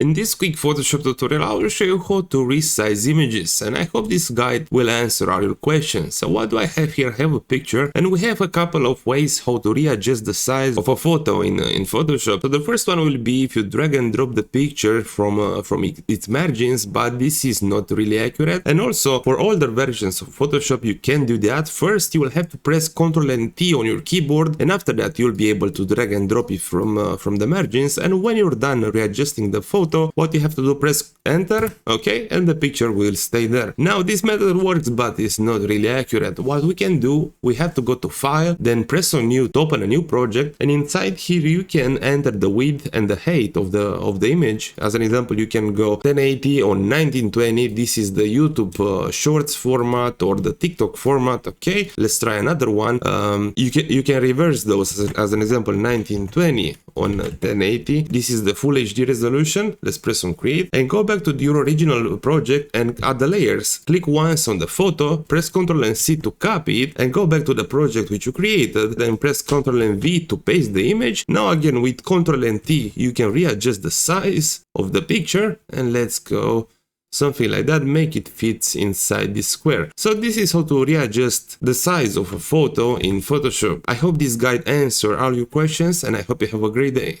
In this quick Photoshop tutorial, I will show you how to resize images, and I hope this guide will answer all your questions. So what do I have here? I have a picture, and we have a couple of ways how to readjust the size of a photo in Photoshop. So the first one will be if you drag and drop the picture from its margins, but this is not really accurate. And also for older versions of Photoshop, you can do that. First, you will have to press Ctrl and T on your keyboard, and after that, you'll be able to drag and drop it from the margins. And when you're done readjusting the photo, what you have to do, press enter, okay, and the picture will stay there. Now this method works, but it's not really accurate. What we can do, we have to go to file, then press on new to open a new project, and inside here you can enter the width and the height of the image. As an example, you can go 1080 or 1920. This is the YouTube shorts format or the TikTok format. Okay, let's try another one. You can reverse those. As an example, 1920 on 1080. This is the full HD resolution. Let's press on create and go back to your original project and add the layers. Click once on the photo, press Ctrl and C to copy it and go back to the project which you created, then press Ctrl and V to paste the image. Now again with Ctrl and T you can readjust the size of the picture, and let's go something like that, make it fit inside this square. So this is how to readjust the size of a photo in Photoshop. I hope this guide answered all your questions, and I hope you have a great day.